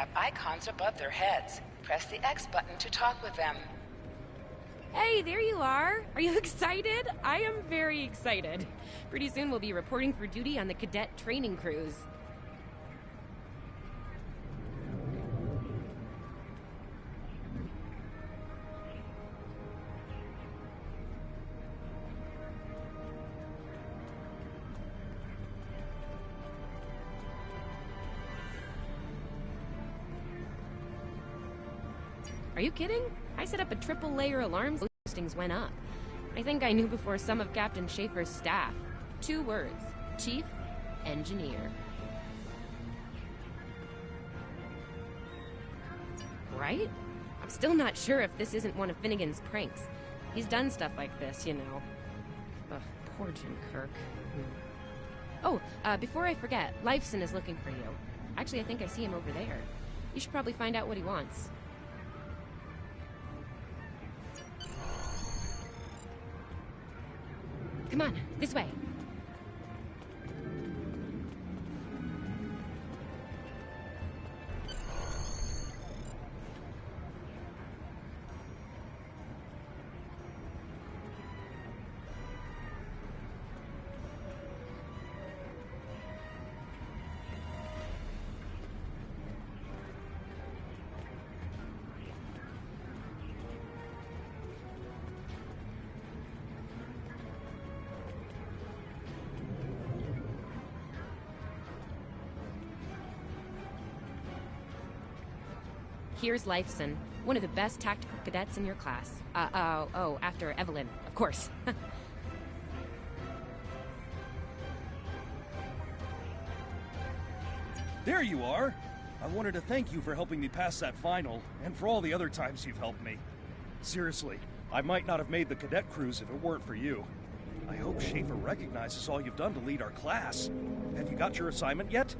have icons above their heads. Press the X button to talk with them. Hey, there you are! Are you excited? I am very excited. Pretty soon we'll be reporting for duty on the cadet training cruise. Are you kidding? I set up a triple-layer alarm so postings went up. I think I knew before some of Captain Schaefer's staff. 2 words. Chief Engineer. Right? I'm still not sure if this isn't one of Finnegan's pranks. He's done stuff like this, you know. Ugh, poor Jim Kirk. Oh, before I forget, Lifeson is looking for you. Actually, I think I see him over there. You should probably find out what he wants. Come on, this way. Here's Lifeson, one of the best tactical cadets in your class. After Evelyn, of course. There you are! I wanted to thank you for helping me pass that final, and for all the other times you've helped me. Seriously, I might not have made the cadet cruise if it weren't for you. I hope Schaefer recognizes all you've done to lead our class. Have you got your assignment yet?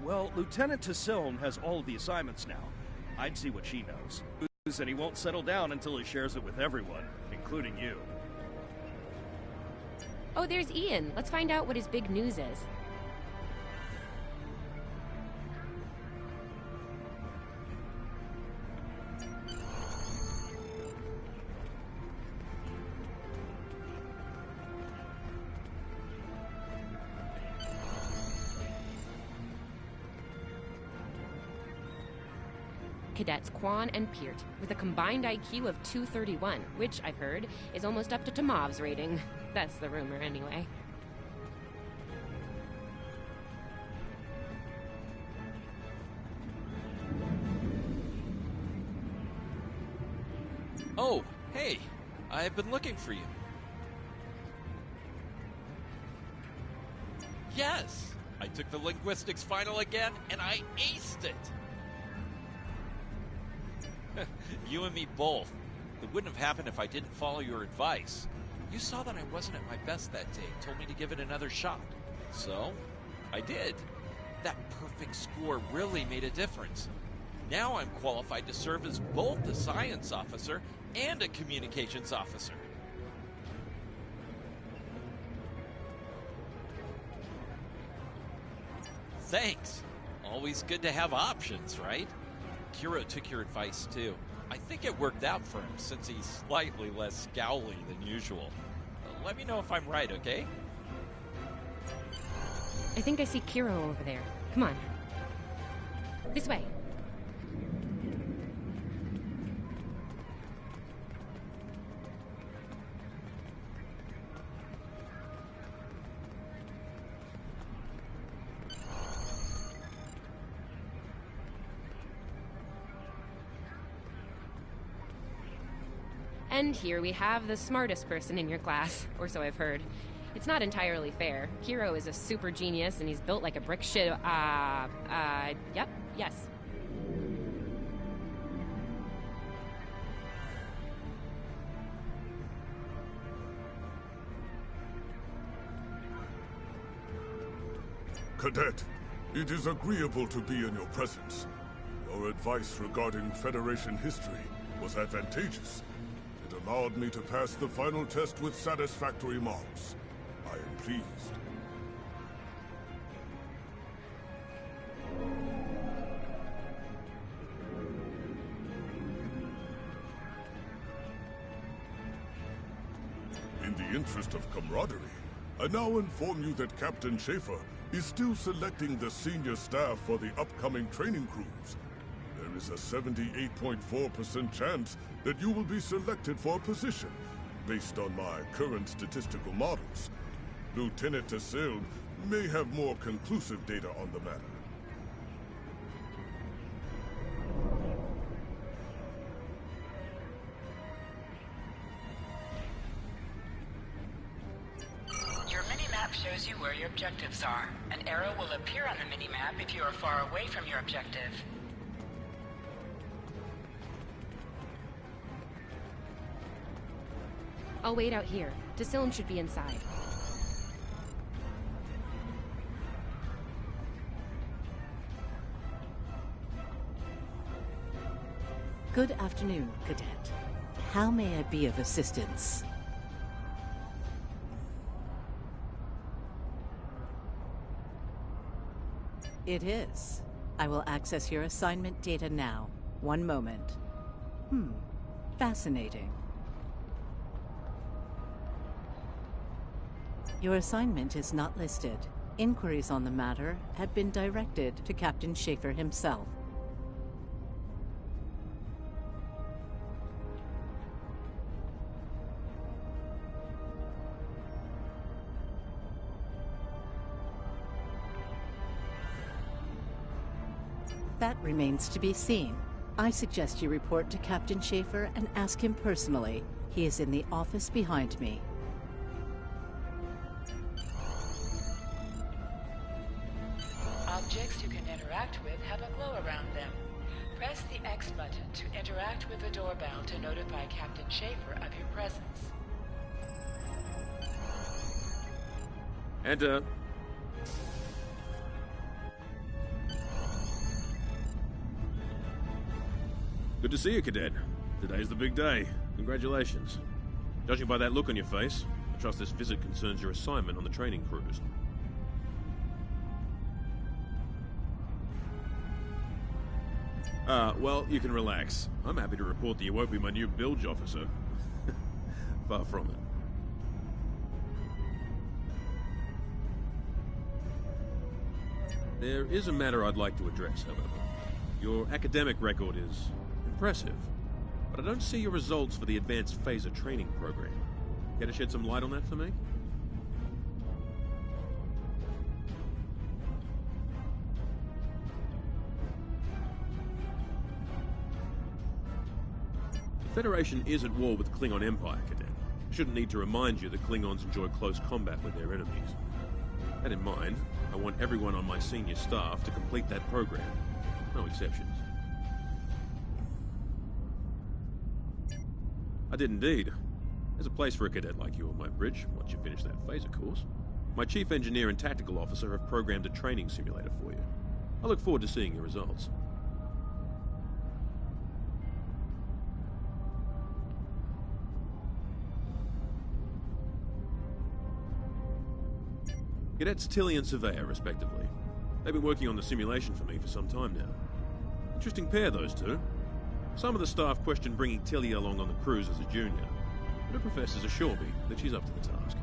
Well, Lieutenant Tassiln has all of the assignments now. I'd see what she knows. And he won't settle down until he shares it with everyone, including you. Oh, there's Ian. Let's find out what his big news is. Cadets Quan and Peart, with a combined IQ of 231, which, I've heard, is almost up to Tomov's rating. That's the rumor, anyway. Oh, hey! I've been looking for you. Yes! I took the linguistics final again, and I aced it! You and me both. It wouldn't have happened if I didn't follow your advice. You saw that I wasn't at my best that day, told me to give it another shot. So, I did. That perfect score really made a difference. Now I'm qualified to serve as both a science officer and a communications officer. Thanks. Always good to have options, right? Kiro took your advice too. I think it worked out for him since he's slightly less scowly than usual. Let me know if I'm right, okay? I think I see Kiro over there. Come on. This way. And here we have the smartest person in your class, or so I've heard. It's not entirely fair. Kiro is a super genius, and he's built like a brick shit. Yep, yes. Cadet, it is agreeable to be in your presence. Your advice regarding Federation history was advantageous. It allowed me to pass the final test with satisfactory marks. I am pleased. the interest of camaraderie, I now inform you that Captain Schaefer is still selecting the senior staff for the upcoming training cruise. There is a 78.4% chance that you will be selected for a position, based on my current statistical models. Lieutenant Tessild may have more conclusive data on the matter. Your mini-map shows you where your objectives are. An arrow will appear on the mini-map if you are far away from your objective. I'll wait out here. Tessild should be inside. Good afternoon, Cadet. How may I be of assistance? It is. I will access your assignment data now. One moment. Fascinating. Your assignment is not listed. Inquiries on the matter have been directed to Captain Schaefer himself. That remains to be seen. I suggest you report to Captain Schaefer and ask him personally. He is in the office behind me. Objects you can interact with have a glow around them. Press the X button to interact with the doorbell to notify Captain Schaefer of your presence. Enter. Good to see you, Cadet. Today's the big day. Congratulations. Judging by that look on your face, I trust this visit concerns your assignment on the training cruise. Well, you can relax. I'm happy to report that you won't be my new bilge officer. Far from it. There is a matter I'd like to address, however. Your academic record is impressive, but I don't see your results for the Advanced Phaser Training Program. Care to shed some light on that for me? The Federation is at war with the Klingon Empire, Cadet. I shouldn't need to remind you that Klingons enjoy close combat with their enemies. That in mind, I want everyone on my senior staff to complete that program. No exceptions. I did indeed. There's a place for a cadet like you on my bridge, once you finish that phaser course. My chief engineer and tactical officer have programmed a training simulator for you. I look forward to seeing your results. Cadets Tilly and Surveyor, respectively. They've been working on the simulation for me for some time now. Interesting pair, those two. Some of the staff question bringing Tilly along on the cruise as a junior, but her professors assure me that she's up to the task.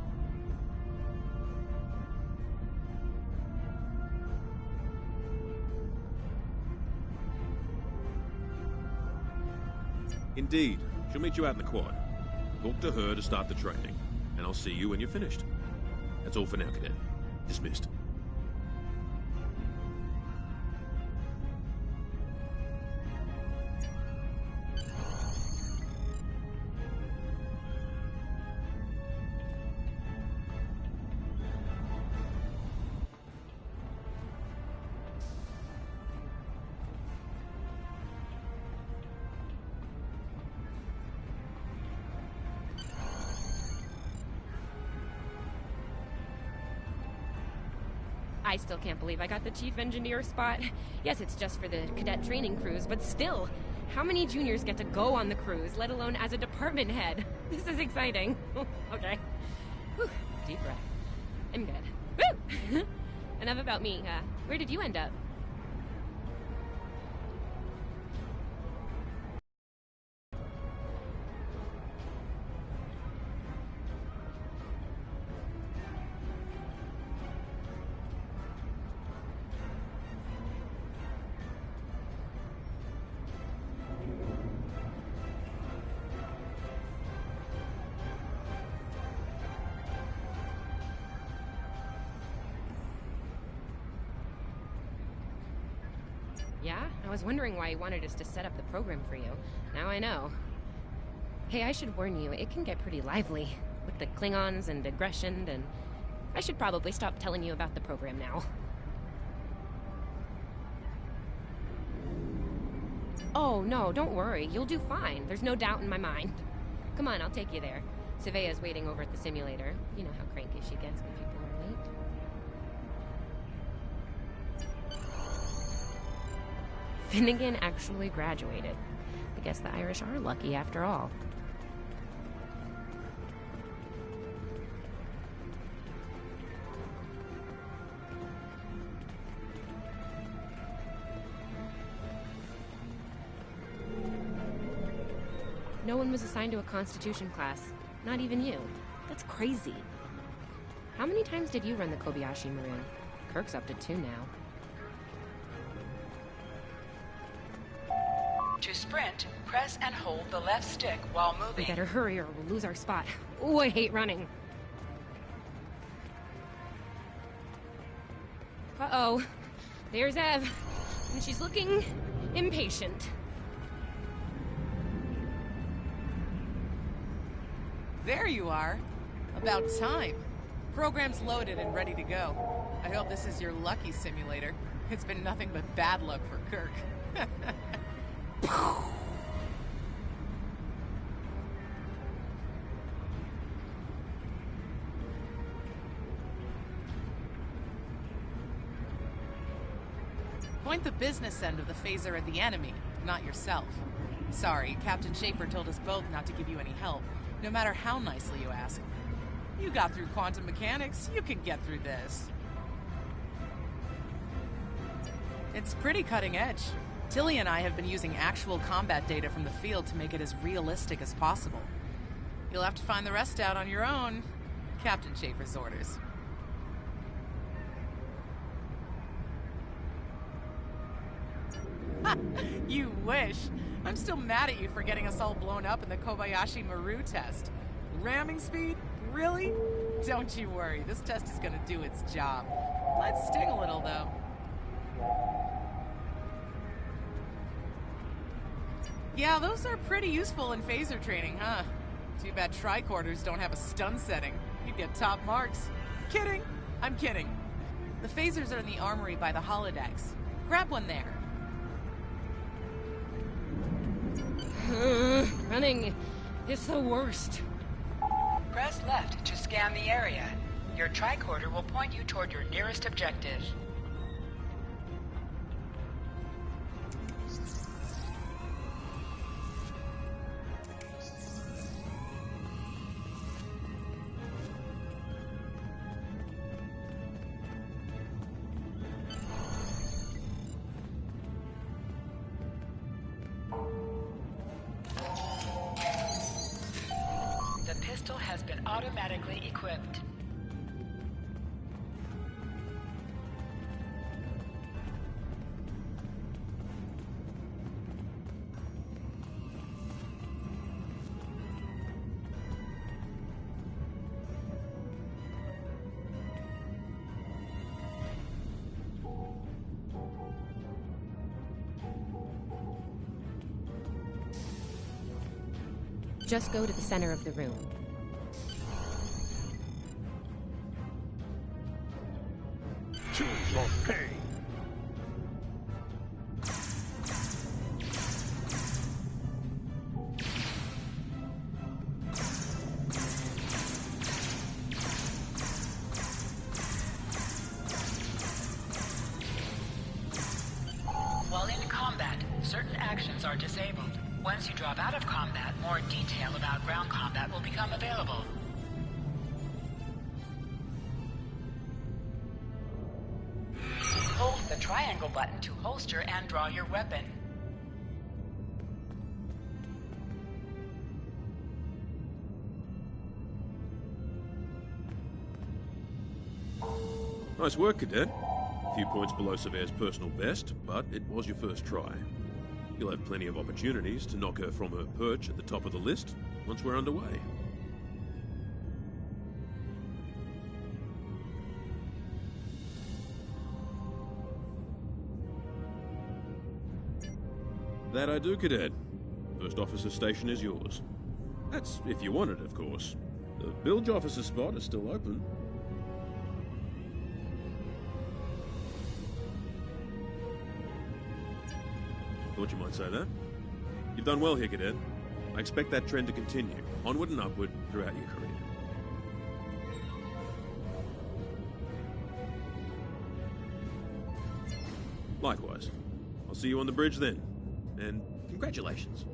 Indeed. She'll meet you out in the quad. Talk to her to start the training, and I'll see you when you're finished. That's all for now, Cadet. Dismissed. I still can't believe I got the chief engineer spot. Yes, it's just for the cadet training cruise, but still, how many juniors get to go on the cruise, let alone as a department head? This is exciting. Okay. Whew. Deep breath. I'm good. Woo! Enough about me. Where did you end up? Yeah? I was wondering why you wanted us to set up the program for you. Now I know. Hey, I should warn you, it can get pretty lively. With the Klingons and aggression, and... I should probably stop telling you about the program now. Oh, no, don't worry. You'll do fine. There's no doubt in my mind. Come on, I'll take you there. Savea's waiting over at the simulator. You know how cranky she gets when people are late. Finnegan actually graduated. I guess the Irish are lucky after all. No one was assigned to a Constitution class. Not even you. That's crazy. How many times did you run the Kobayashi Maru? Kirk's up to 2 now. To sprint, press and hold the left stick while We moving. better hurry or we'll lose our spot. Ooh, I hate running. Uh-oh. There's Ev. And she's looking impatient. There you are. About time. Program's loaded and ready to go. I hope this is your lucky simulator. It's been nothing but bad luck for Kirk. Point the business end of the phaser at the enemy, not yourself. Sorry, Captain Schaefer told us both not to give you any help, no matter how nicely you ask. You got through quantum mechanics, you can get through this. It's pretty cutting edge. Tilly and I have been using actual combat data from the field to make it as realistic as possible. You'll have to find the rest out on your own. Captain Schaefer's orders. You wish. I'm still mad at you for getting us all blown up in the Kobayashi Maru test. Ramming speed? Really? Don't you worry, this test is gonna do its job. Might sting a little, though. Yeah, those are pretty useful in phaser training, huh? Too bad tricorders don't have a stun setting. You'd get top marks. Kidding! I'm kidding. The phasers are in the armory by the holodecks. Grab one there. Running is the worst. Press left to scan the area. Your tricorder will point you toward your nearest objective. The pistol has been automatically equipped. Just go to the center of the room. Choose your pain. While in combat, certain actions are disabled. Once you drop out of combat, more detail about ground combat will become available. Hold the triangle button to holster and draw your weapon. Nice work, Cadet. A few points below Severe's personal best, but it was your first try. You'll have plenty of opportunities to knock her from her perch at the top of the list once we're underway. That I do, Cadet. First officer station is yours. That's if you want it, of course. The bilge officer spot is still open. Thought you might say that. You've done well here, Cadet. I expect that trend to continue, onward and upward, throughout your career. Likewise. I'll see you on the bridge then. And congratulations.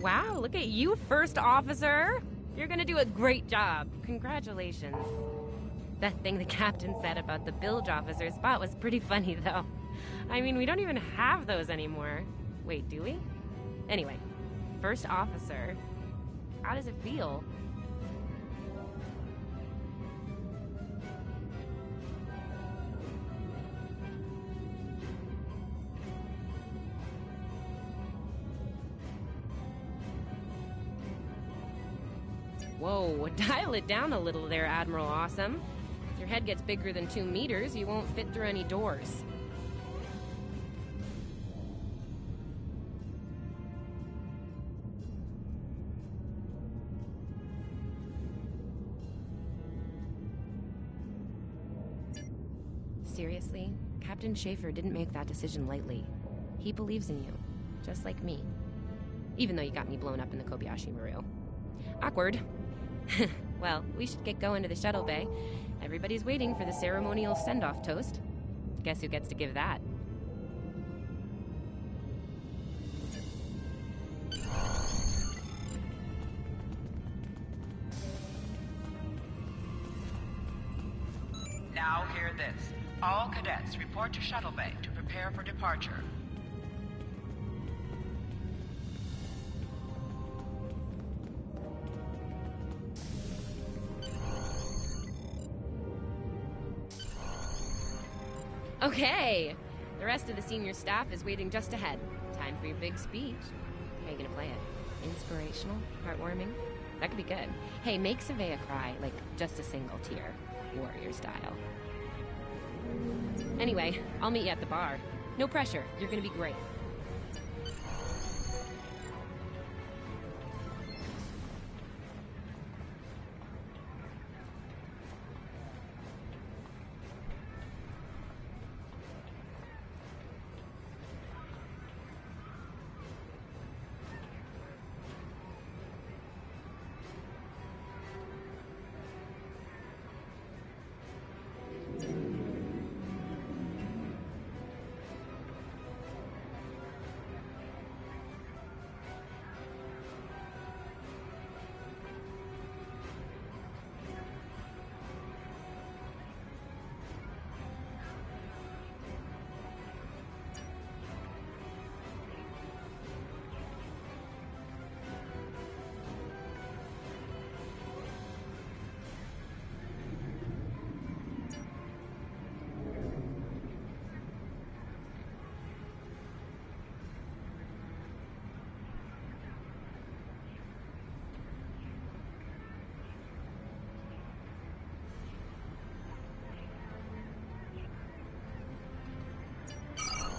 Wow, look at you, First Officer! You're gonna do a great job. Congratulations. That thing the captain said about the bilge officer spot was pretty funny, though. I mean, we don't even have those anymore. Wait, do we? Anyway, First Officer. How does it feel? Whoa, dial it down a little there, Admiral Awesome. If your head gets bigger than 2 meters, you won't fit through any doors. Seriously, Captain Schaefer didn't make that decision lightly. He believes in you, just like me. Even though you got me blown up in the Kobayashi Maru. Awkward. Well, we should get going to the shuttle bay. Everybody's waiting for the ceremonial send-off toast. Guess who gets to give that? Now hear this. All cadets report to shuttle bay to prepare for departure. Okay! The rest of the senior staff is waiting just ahead. Time for your big speech. How are you gonna play it? Inspirational? Heartwarming? That could be good. Hey, make Savea cry, like just a single tear. Warrior style. Anyway, I'll meet you at the bar. No pressure, you're gonna be great.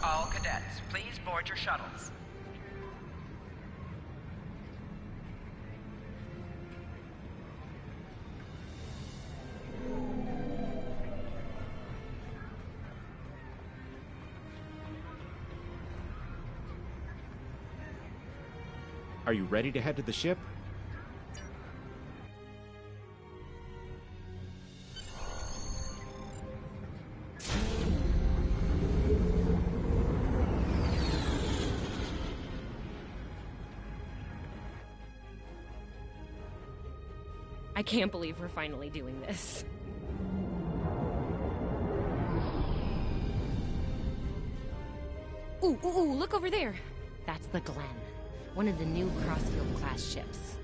All cadets, please board your shuttles. Are you ready to head to the ship? I can't believe we're finally doing this. Ooh, ooh, ooh, look over there! That's the Glen, one of the new Crossfield-class ships.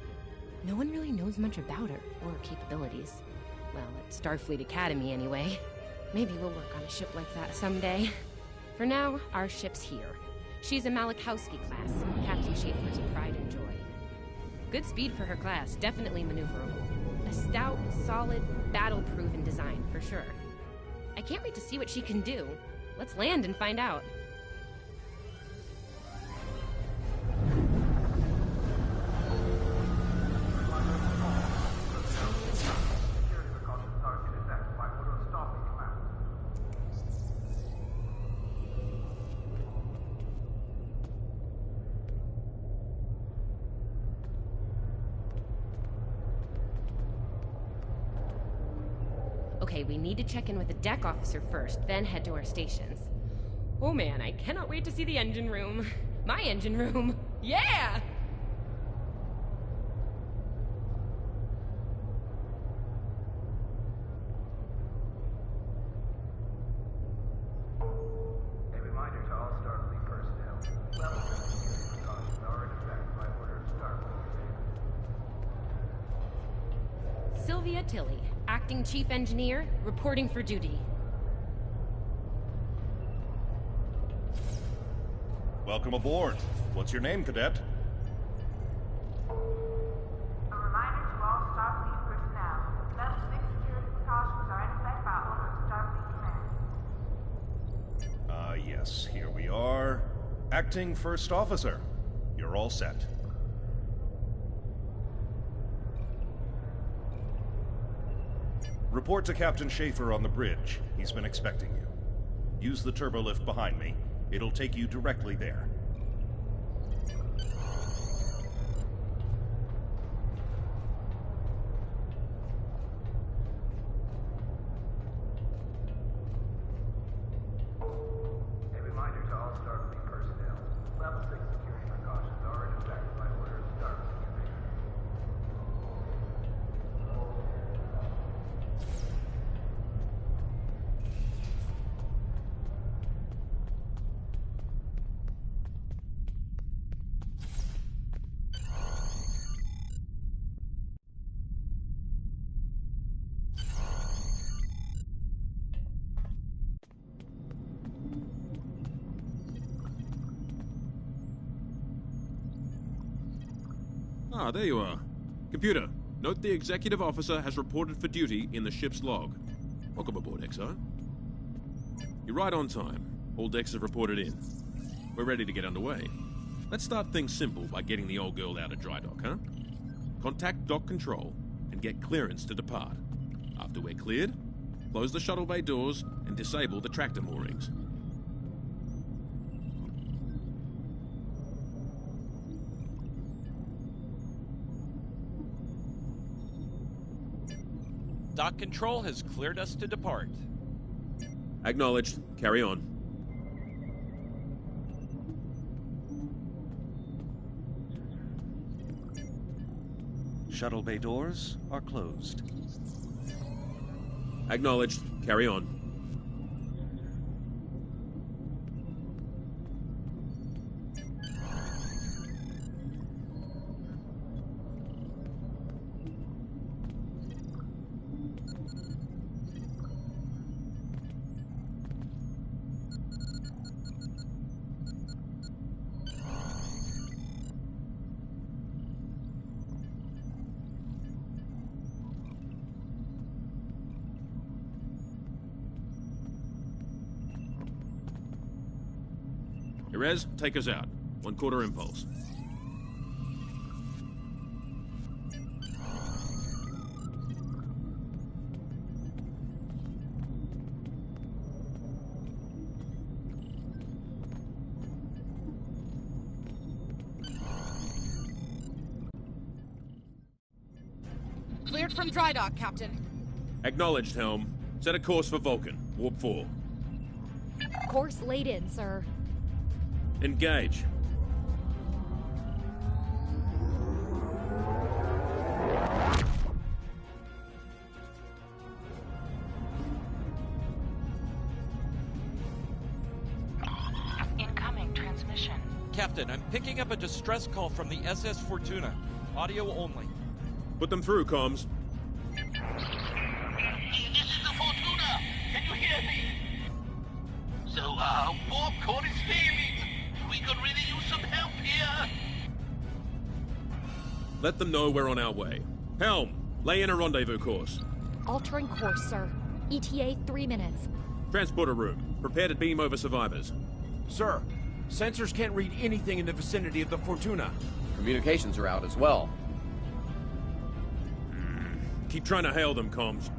No one really knows much about her, or her capabilities. Well, at Starfleet Academy, anyway. Maybe we'll work on a ship like that someday. For now, our ship's here. She's a Malachowski class, Captain Schaefer's pride and joy. Good speed for her class, definitely maneuverable. A stout, solid, battle-proven design, for sure. I can't wait to see what she can do. Let's land and find out. Okay, we need to check in with the deck officer first, then head to our stations. Oh man, I cannot wait to see the engine room. My engine room. Yeah! A reminder to all Starfleet personnel. Level security precautions are in effect by order of Starfleet. Sylvia Tilly, acting chief engineer, reporting for duty. Welcome aboard. What's your name, Cadet? A reminder to all Starfleet personnel. Level 6 security precautions are in effect by order of Starfleet Command. Yes, here we are. Acting First Officer. You're all set. Report to Captain Schaefer on the bridge. He's been expecting you. Use the turbolift behind me. It'll take you directly there. A reminder to all Starfleet personnel. Level 6 security precautions are in effect by order of Starfleet Command. Ah, there you are. Computer, note the executive officer has reported for duty in the ship's log. Welcome aboard, XO. You're right on time. All decks have reported in. We're ready to get underway. Let's start things simple by getting the old girl out of dry dock, huh? Contact dock control and get clearance to depart. After we're cleared, close the shuttle bay doors and disable the tractor moorings. Dock control has cleared us to depart. Acknowledged. Carry on. Shuttle bay doors are closed. Acknowledged. Carry on. Erez, take us out. 1/4 impulse. Cleared from dry dock, Captain. Acknowledged, Helm. Set a course for Vulcan. Warp 4. Course laid in, sir. Engage. Incoming transmission. Captain, I'm picking up a distress call from the SS Fortuna. Audio only. Put them through, comms. This is the Fortuna! Can you hear me? So, warp core is failing. We could really use some help here. Let them know we're on our way. Helm, lay in a rendezvous course. Altering course, sir. ETA 3 minutes. Transporter room. Prepare to beam over survivors. Sir, sensors can't read anything in the vicinity of the Fortuna. Communications are out as well. Keep trying to hail them, comms.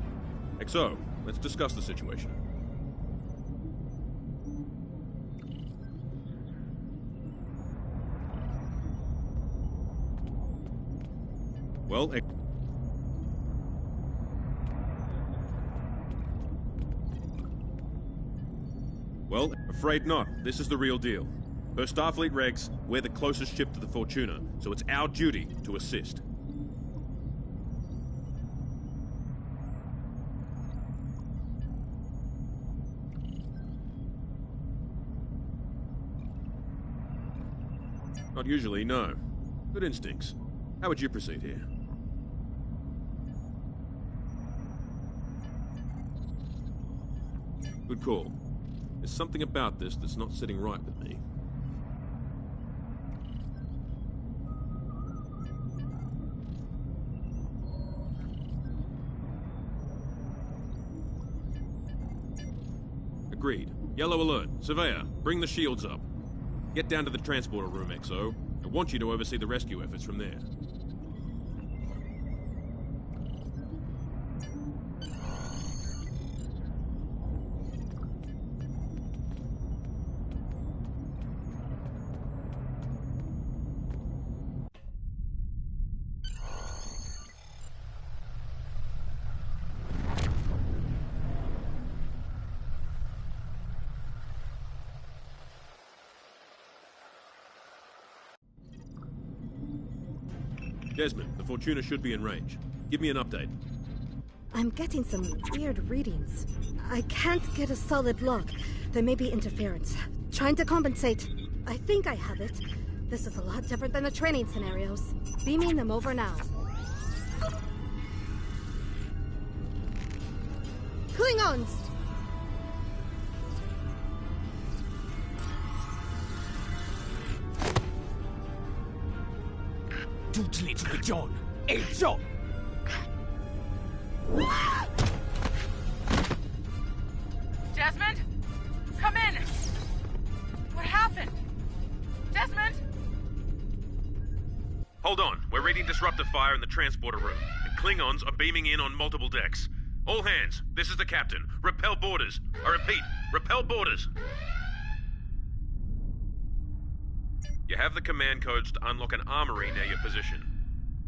XO, let's discuss the situation. Well, Well, afraid not. This is the real deal. Per Starfleet regs, we're the closest ship to the Fortuna, so it's our duty to assist. Not usually, no. Good instincts. How would you proceed here? Good call. There's something about this that's not sitting right with me. Agreed. Yellow alert. Surveyor, bring the shields up. Get down to the transporter room, XO. I want you to oversee the rescue efforts from there. Desmond, the Fortuna should be in range. Give me an update. I'm getting some weird readings. I can't get a solid lock. There may be interference. Trying to compensate. I think I have it. This is a lot different than the training scenarios. Beaming them over now. Klingons! Desmond? Come in! What happened? Desmond? Hold on. We're reading disruptor fire in the transporter room, and Klingons are beaming in on multiple decks. All hands, this is the captain. Repel boarders. I repeat, repel boarders. You have the command codes to unlock an armory near your position.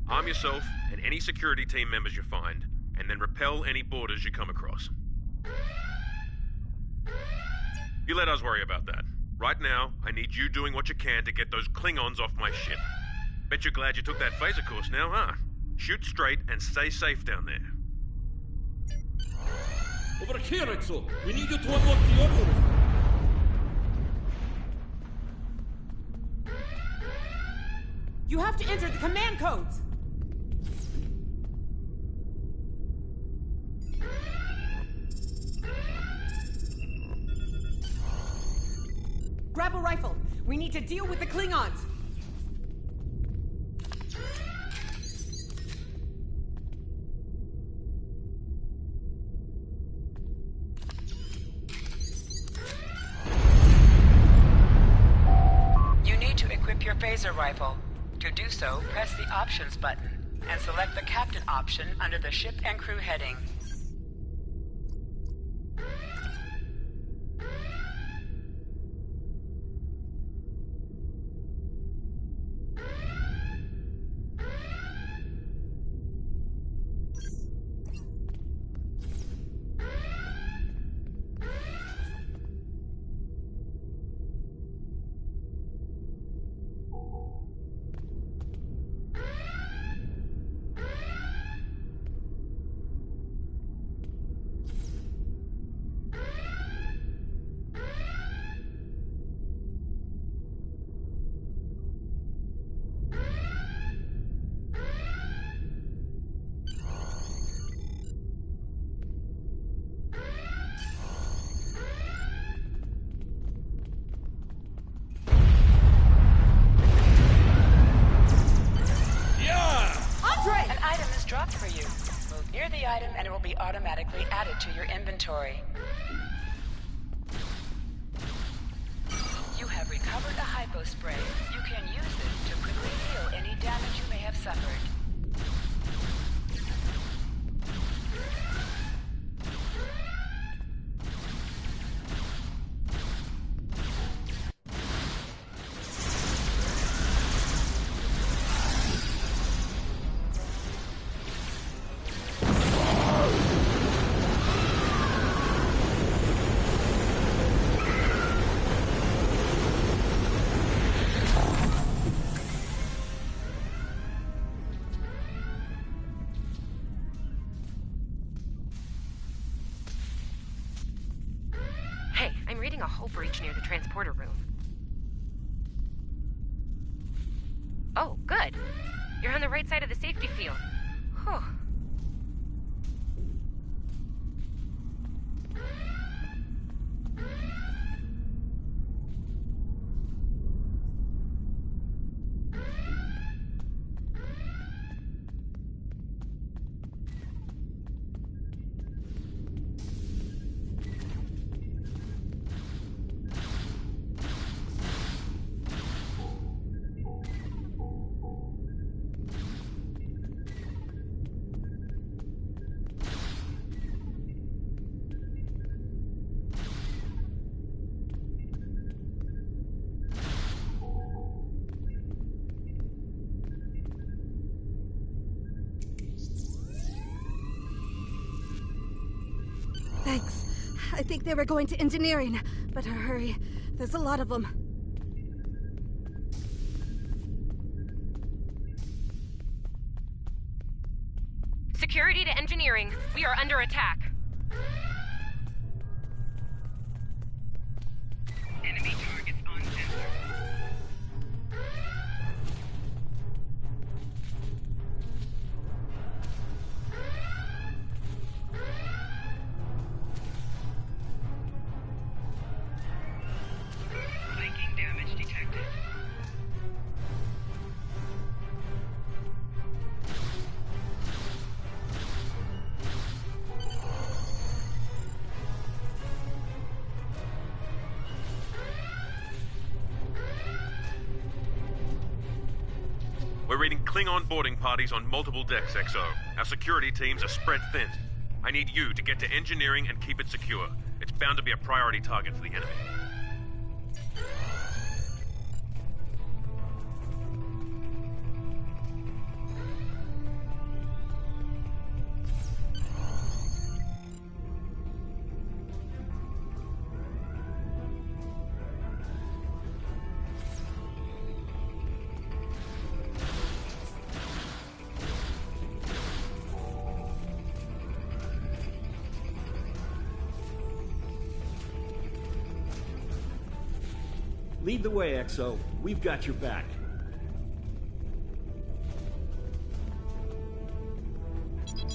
Arm yourself and any security team members you find, and then repel any boarders you come across. You let us worry about that. Right now, I need you doing what you can to get those Klingons off my ship. Bet you're glad you took that phaser course now, huh? Shoot straight and stay safe down there. Over here, Exo! We need you to unlock the armory! You have to enter the command codes! Grab a rifle! We need to deal with the Klingons! You need to equip your phaser rifle. To do so, press the Options button and select the Captain option under the Ship and Crew heading. For you. Move near the item and it will be automatically added to your inventory. You have recovered a hypo spray. You can use it to quickly heal any damage you may have suffered. creating a hull breach near the transporter room. Oh, good. You're on the right side of the safety field. Whew. Thanks. I think they were going to engineering. Better hurry. There's a lot of them. Security to engineering. We are under attack. Enemy targets on sensor. Flanking damage detected. We're reading Klingon boarding parties on multiple decks, XO. Our security teams are spread thin. I need you to get to engineering and keep it secure. It's bound to be a priority target for the enemy. Lead the way, XO. We've got your back.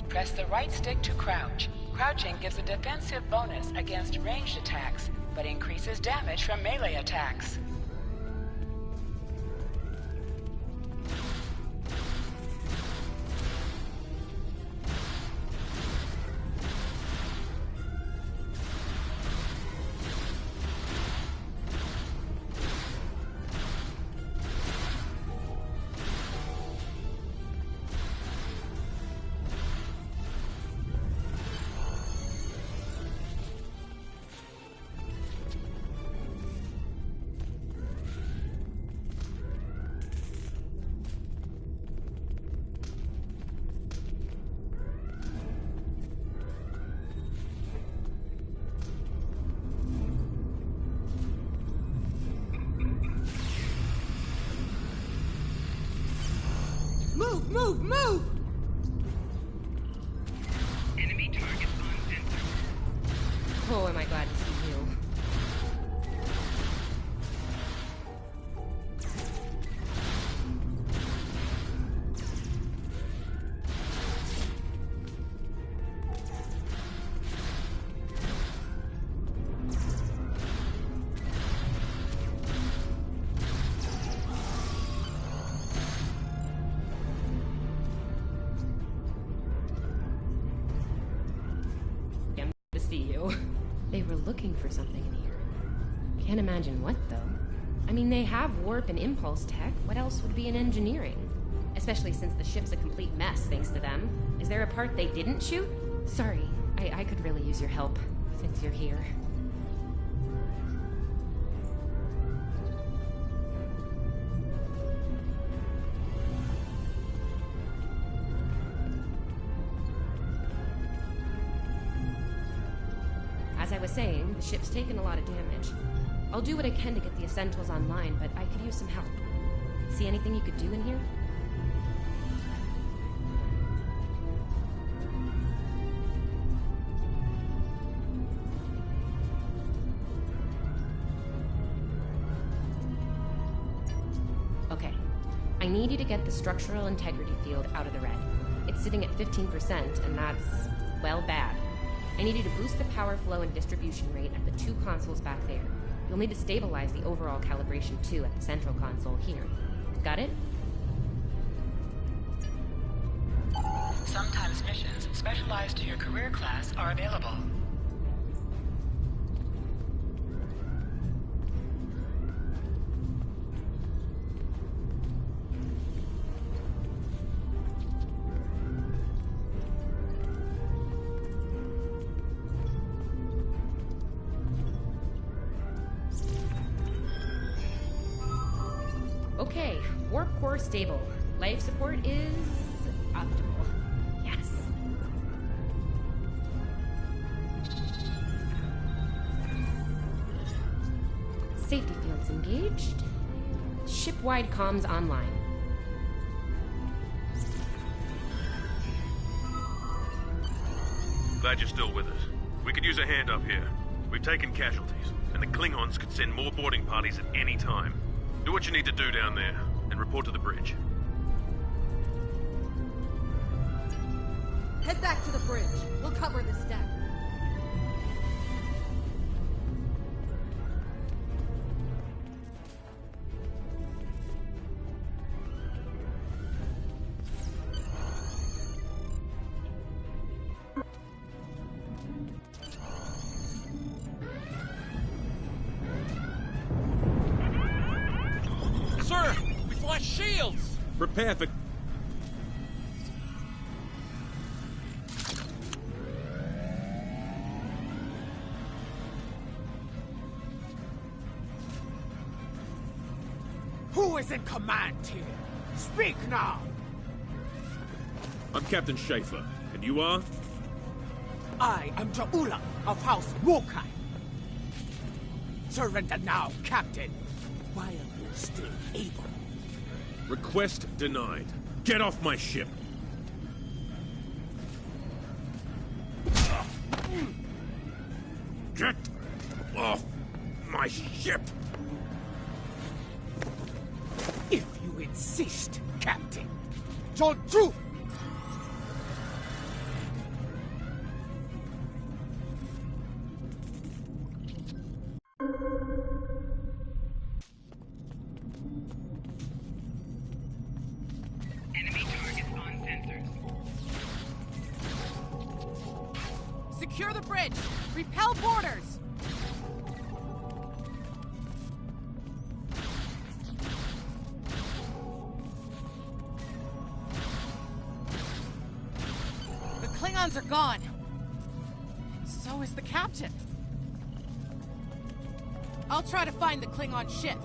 Press the right stick to crouch. Crouching gives a defensive bonus against ranged attacks, but increases damage from melee attacks. Move, move, move! Enemy targets on sensor. Oh, am I glad to see you. They were looking for something in here. Can't imagine what, though. I mean, they have warp and impulse tech. What else would be in engineering? Especially since the ship's a complete mess, thanks to them. Is there a part they didn't shoot? Sorry, I could really use your help, since you're here. As I was saying, the ship's taken a lot of damage. I'll do what I can to get the essentials online, but I could use some help. See anything you could do in here? I need you to get the structural integrity field out of the red. It's sitting at 15%, and that's, well, bad. I need you to boost the power flow and distribution rate at the two consoles back there. You'll need to stabilize the overall calibration too at the central console here. Got it? Sometimes missions specialized to your career class are available. Okay, warp core stable. Life support is optimal. Yes. Safety fields engaged. Ship-wide comms online. Glad you're still with us. We could use a hand up here. We've taken casualties, and the Klingons could send more boarding parties at any time. Do what you need to do down there, and report to the bridge. Head back to the bridge. We'll cover this deck. Sir, we flashed shields! Prepare for... Who is in command here? Speak now! I'm Captain Schaefer, and you are? I am Ja'ula of House Wokai. Surrender now, Captain, while you're still able. Request denied. Get off my ship! Get off my ship! If you insist, Captain. Joju! Enemy targets on sensors. Secure the bridge! Repel boarders! The Klingons are gone. So is the captain. I'll try to find the Klingon ship.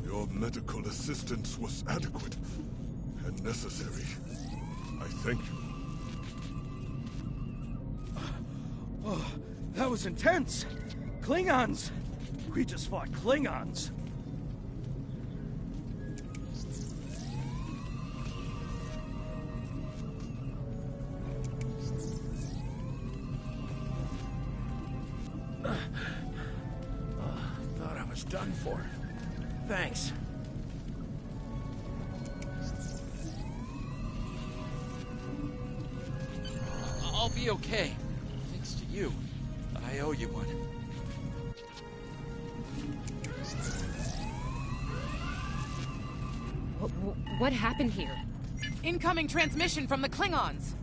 Your medical assistance was adequate and necessary. I thank you. Oh, that was intense! Klingons! We just fought Klingons! Thought I was done for. Thanks. I'll be okay. Thanks to you. I owe you one. What happened here? Incoming transmission from the Klingons.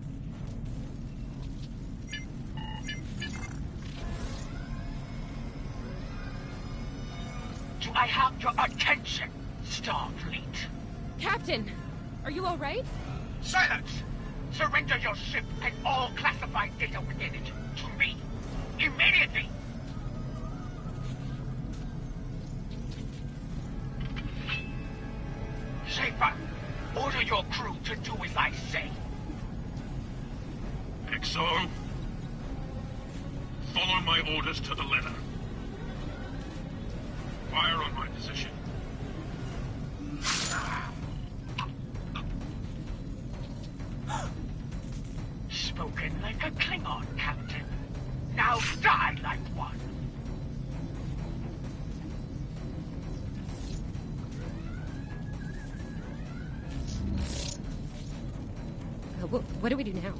Do I have your attention, Starfleet? Captain, are you all right? Silence! Surrender your ship and all classified data within it to me. Immediately! Schaefer, order your crew to do as I say. XO, follow my orders to the letter. Fire on my position. Spoken like a Klingon, Captain. Now die like one. What do we do now?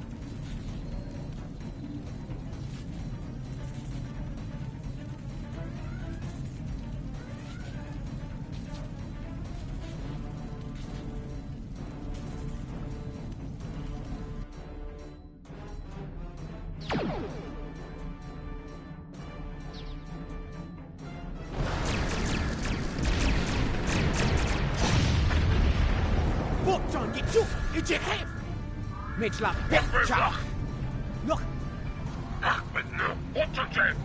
Mit la picture! Look! Ahmed, no! What again?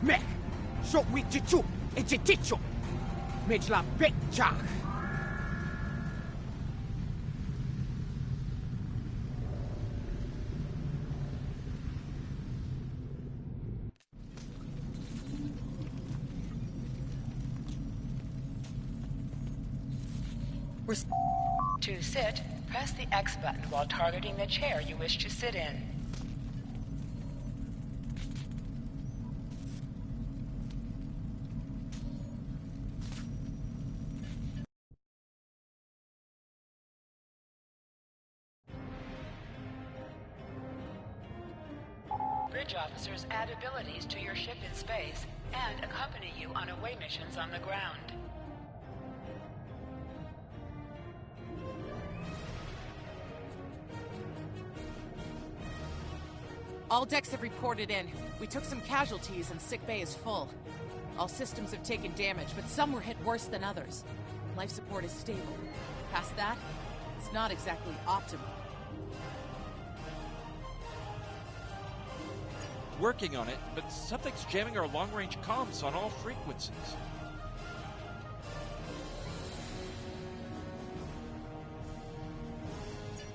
Mech! So we chichu! It's a ticho! Mit la picture! To sit, press the X button while targeting the chair you wish to sit in. Bridge officers add abilities to your ship in space and accompany you on away missions on the ground. All decks have reported in. We took some casualties and sick bay is full. All systems have taken damage, but some were hit worse than others. Life support is stable. Past that, it's not exactly optimal. Working on it, but something's jamming our long-range comms on all frequencies.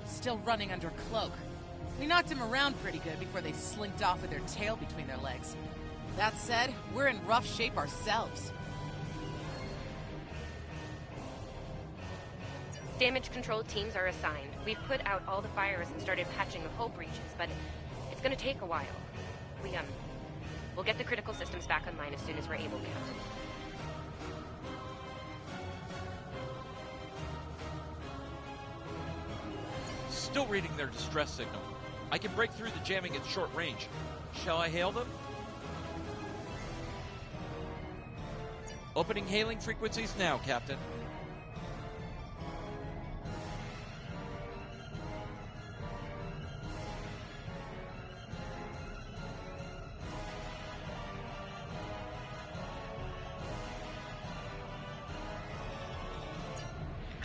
Still running under cloak. We knocked him around pretty good before they slinked off with their tail between their legs. That said, we're in rough shape ourselves. Damage control teams are assigned. We've put out all the fires and started patching the hull breaches, but it's gonna take a while. We'll get the critical systems back online as soon as we're able, Captain. Still reading their distress signal. I can break through the jamming at short range. Shall I hail them? Opening hailing frequencies now, Captain.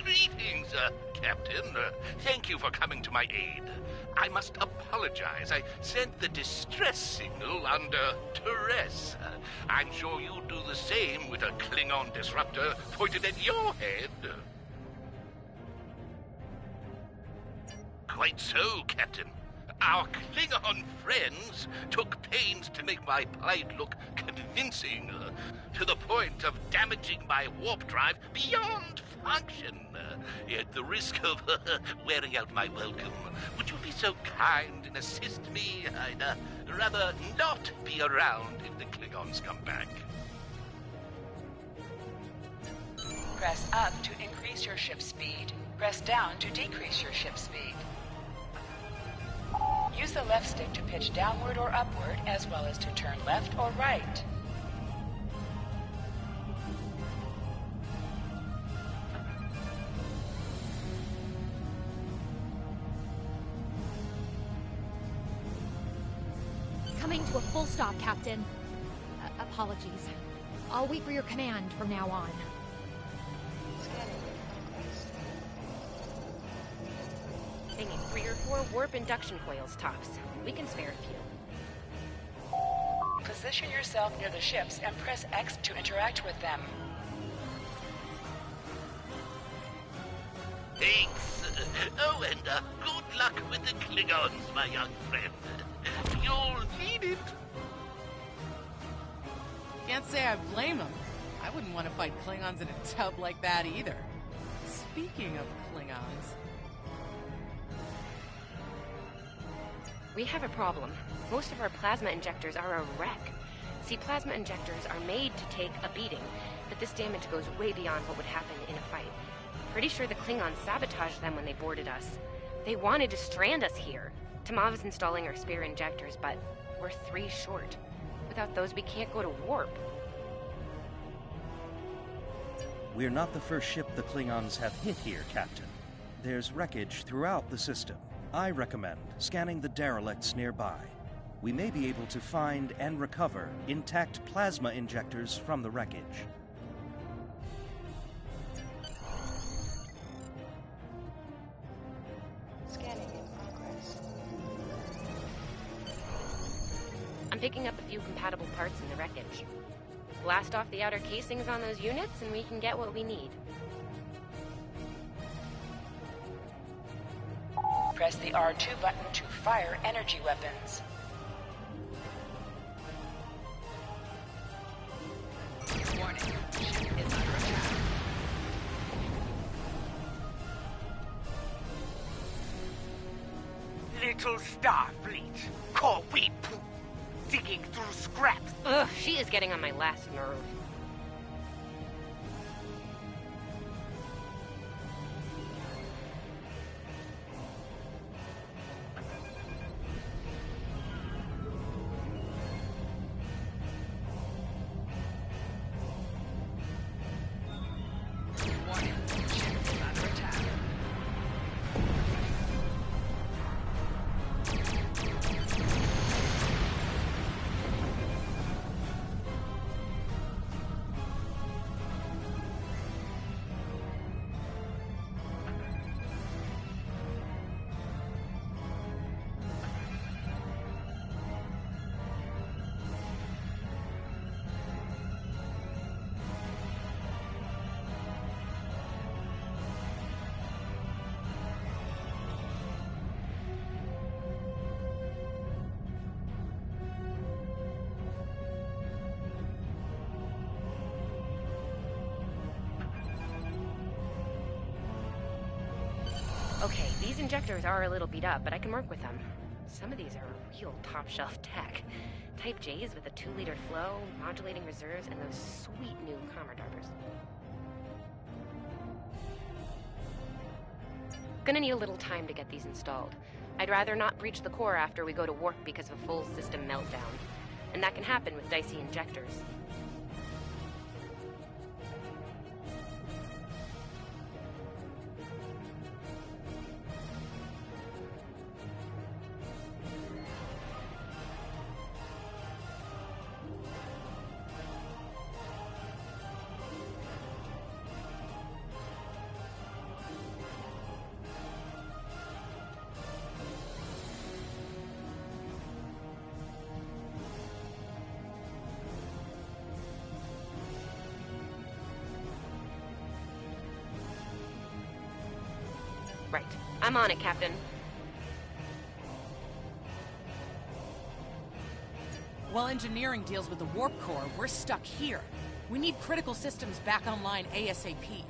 Greetings, Captain. Thank you for coming to my aid. I must apologize. I sent the distress signal under duress. I'm sure you'd do the same with a Klingon disruptor pointed at your head. Quite so, Captain. Our Klingon friends took pains to make my plight look convincing, to the point of damaging my warp drive beyond function. At the risk of wearing out my welcome, would you be so kind and assist me? I'd rather not be around if the Klingons come back. Press up to increase your ship speed. Press down to decrease your ship speed. Use the left stick to pitch downward or upward, as well as to turn left or right. Coming to a full stop, Captain. Apologies. I'll wait for your command from now on. They need 3 or 4 warp induction coils tops. We can spare a few. Position yourself near the ships and press X to interact with them. Thanks. Oh, and good luck with the Klingons, my young friend. You'll need it. Can't say I blame them. I wouldn't want to fight Klingons in a tub like that either. Speaking of Klingons... We have a problem. Most of our plasma injectors are a wreck. See, plasma injectors are made to take a beating, but this damage goes way beyond what would happen in a fight. Pretty sure the Klingons sabotaged them when they boarded us. They wanted to strand us here. Tamav is installing our spare injectors, but we're 3 short. Without those, we can't go to warp. We're not the first ship the Klingons have hit here, Captain. There's wreckage throughout the system. I recommend scanning the derelicts nearby. We may be able to find and recover intact plasma injectors from the wreckage. Scanning in progress. I'm picking up a few compatible parts in the wreckage. Blast off the outer casings on those units and we can get what we need. Press the R2 button to fire energy weapons. Warning, ship is under attack. Little Starfleet, call we poop, digging through scraps. Ugh, she is getting on my last nerve. Warning, ship is under attack. Okay, these injectors are a little beat up, but I can work with them. Some of these are real top-shelf tech. Type J's with a 2-liter flow, modulating reserves, and those sweet new Commodores. Gonna need a little time to get these installed. I'd rather not breach the core after we go to warp because of a full system meltdown. And that can happen with dicey injectors. Right. I'm on it, Captain. While engineering deals with the warp core, we're stuck here. We need critical systems back online ASAP.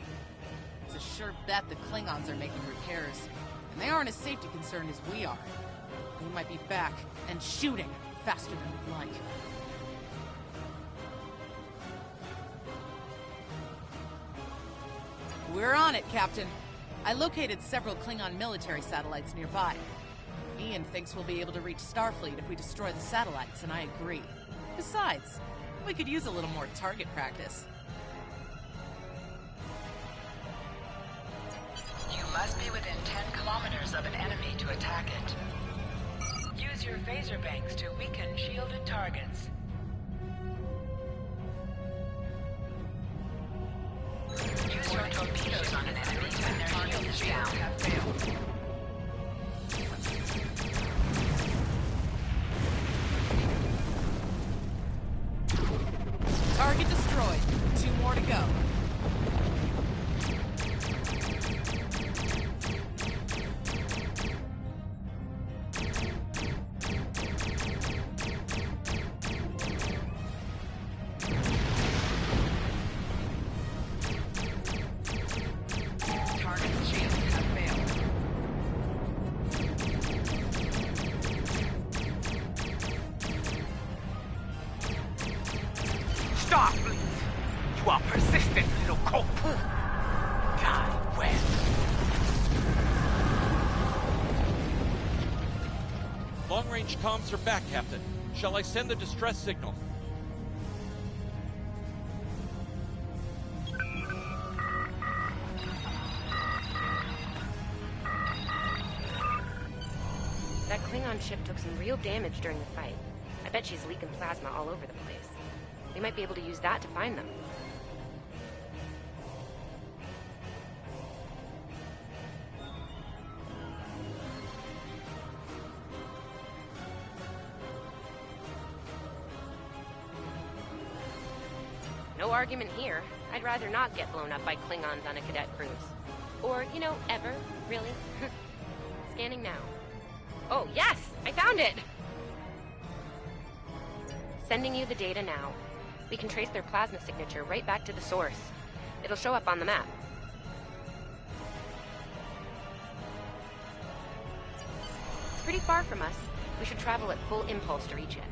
It's a sure bet the Klingons are making repairs, and they aren't as safety concerned as we are. They might be back and shooting faster than we'd like. We're on it, Captain. I located several Klingon military satellites nearby. Ian thinks we'll be able to reach Starfleet if we destroy the satellites, and I agree. Besides, we could use a little more target practice. You must be within 10 kilometers of an enemy to attack it. Use your phaser banks to weaken shielded targets. Use your torpedoes on an enemy when their shields have failed. Target destroyed. 2 more to go. Long-range comms are back, Captain. Shall I send the distress signal? That Klingon ship took some real damage during the fight. I bet she's leaking plasma all over the place. We might be able to use that to find them. No argument here. I'd rather not get blown up by Klingons on a cadet cruise. Or, you know, ever, really. Scanning now. Oh, yes! I found it! Sending you the data now. We can trace their plasma signature right back to the source. It'll show up on the map. It's pretty far from us. We should travel at full impulse to reach it.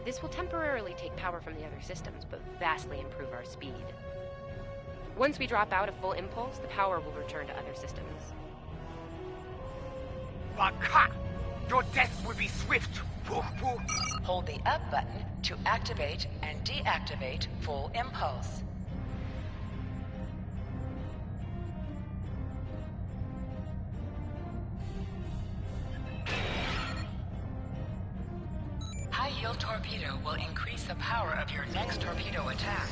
This will temporarily take power from the other systems, but vastly improve our speed. Once we drop out of full impulse, the power will return to other systems. Baka! Your death will be swift! Hold the up button to activate and deactivate full impulse. High-yield torpedo will increase the power of your next torpedo attack.